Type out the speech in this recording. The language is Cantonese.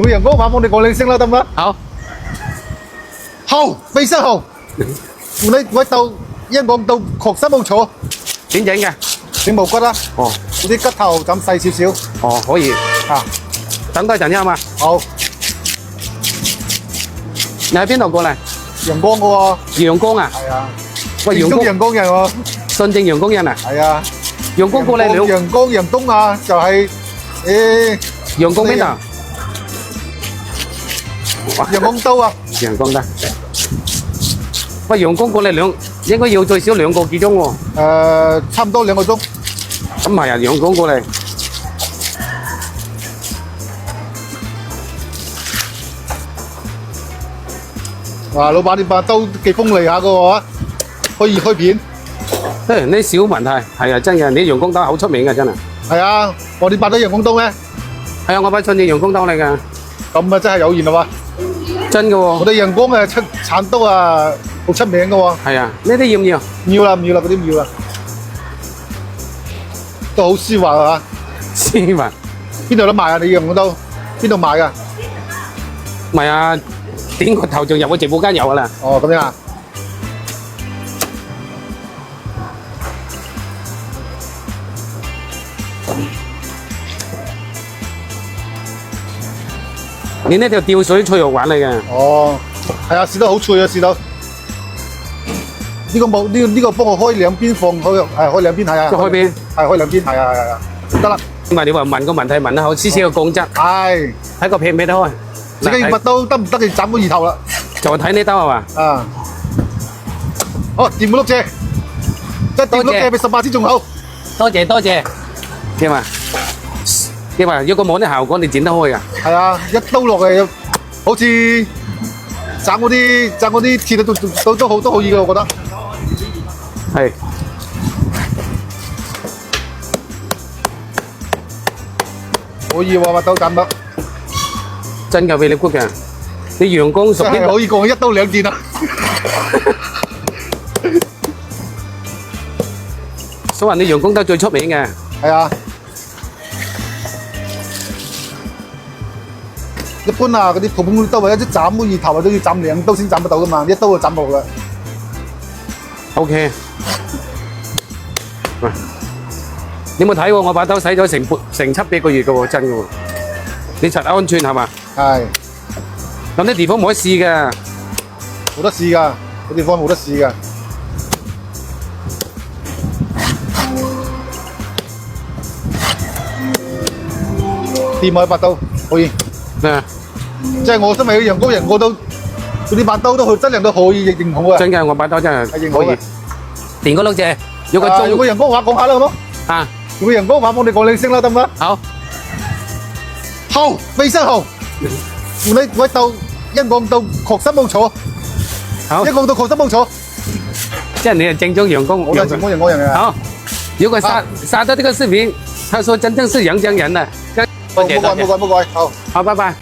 每人嗰個話幫你講兩聲啦，得唔得？好，好，非常好。你位到一望到確實冇錯，點整嘅？整無骨啦，哦，嗰啲骨頭斬細少少哦，可以。啊。等多一陣啫嘛。好，你喺邊度過嚟？陽光嘅喎。陽光啊？係啊。喂，陽光，正宗陽光人喎。純正陽光人啊？係啊。陽光過嚟兩，陽光陽東啊，就係陽光邊度？陽光刀啊。陽光得。喂，陽光過嚟應該要最少2個幾鐘喎。差唔多2個鐘。咁係啊，陽光過嚟。哇，老闆你把刀幾鋒利下嘅喎，可以開片。呢小問題係啊，真嘅，你陽光刀好出名嘅真係。係啊，我哋把刀陽光刀咩？係啊，我把純正陽光刀嚟㗎，咁啊真係有緣啦喎！真嘅喎。我哋陽光嘅鏟刀啊，好出名嘅喎。係啊，呢啲要唔要？要啦，唔要啦，嗰啲唔要啦，都好絲滑啊！絲滑。邊度得賣啊？你陽光刀邊度賣㗎？唔係啊，點個頭像入去直播間有㗎啦。哦，咁樣啊。你呢條吊水脆肉丸嚟嘅。哦，係啊，試得好脆啊，試到。呢個冇呢個幫我開兩邊放，開兩邊係啊。開邊？係開兩邊，係啊，得啦。唔係你話問個問題問得好，試試個鋼質。係。睇個劈唔劈得開？自己拔刀得唔得？你斬個二頭啦。就睇呢刀係嘛？啊。好，掂個碌蔗，即係掂碌蔗比18支仲好。多謝多謝。點啊？點啊？如果冇啲效果，你剪得開㗎？係啊，一刀落去，好似斬嗰啲鐵都可以嘅，我覺得。係。可以喎，把刀斬得。真嘅俾你骨嘅，你陽光屬邊？可以講一刀兩件啊！所以話你陽光刀最出名嘅。係啊。一般啊，嗰啲普通刀或者斬個二頭啊，都要斬2刀先斬得到噶嘛，一刀就斬冇啦。OK。喂，你有冇睇喎？我把刀使咗成7-8個月嘅喎，真嘅喎。你實安全係嘛？係。咁啲地方冇得試㗎。冇得試㗎，嗰地方冇得試㗎。掂啊！把刀可以。咩啊？即係我身為個陽光人，我都嗰啲把刀都質量都可以認可啊！真嘅，我把刀真係認可可以。電嗰碌蔗，有個用個陽光話講下啦，好冇？啊，用個陽光話幫你講兩聲啦，得唔得？好。好，非常好。你位到一望到確實冇錯，好。一望到確實冇錯。即係你係正宗陽光。我係正宗陽光人啊！好，如果刷到這個視頻，他說真正是陽江人的。冇改，好。好，拜拜。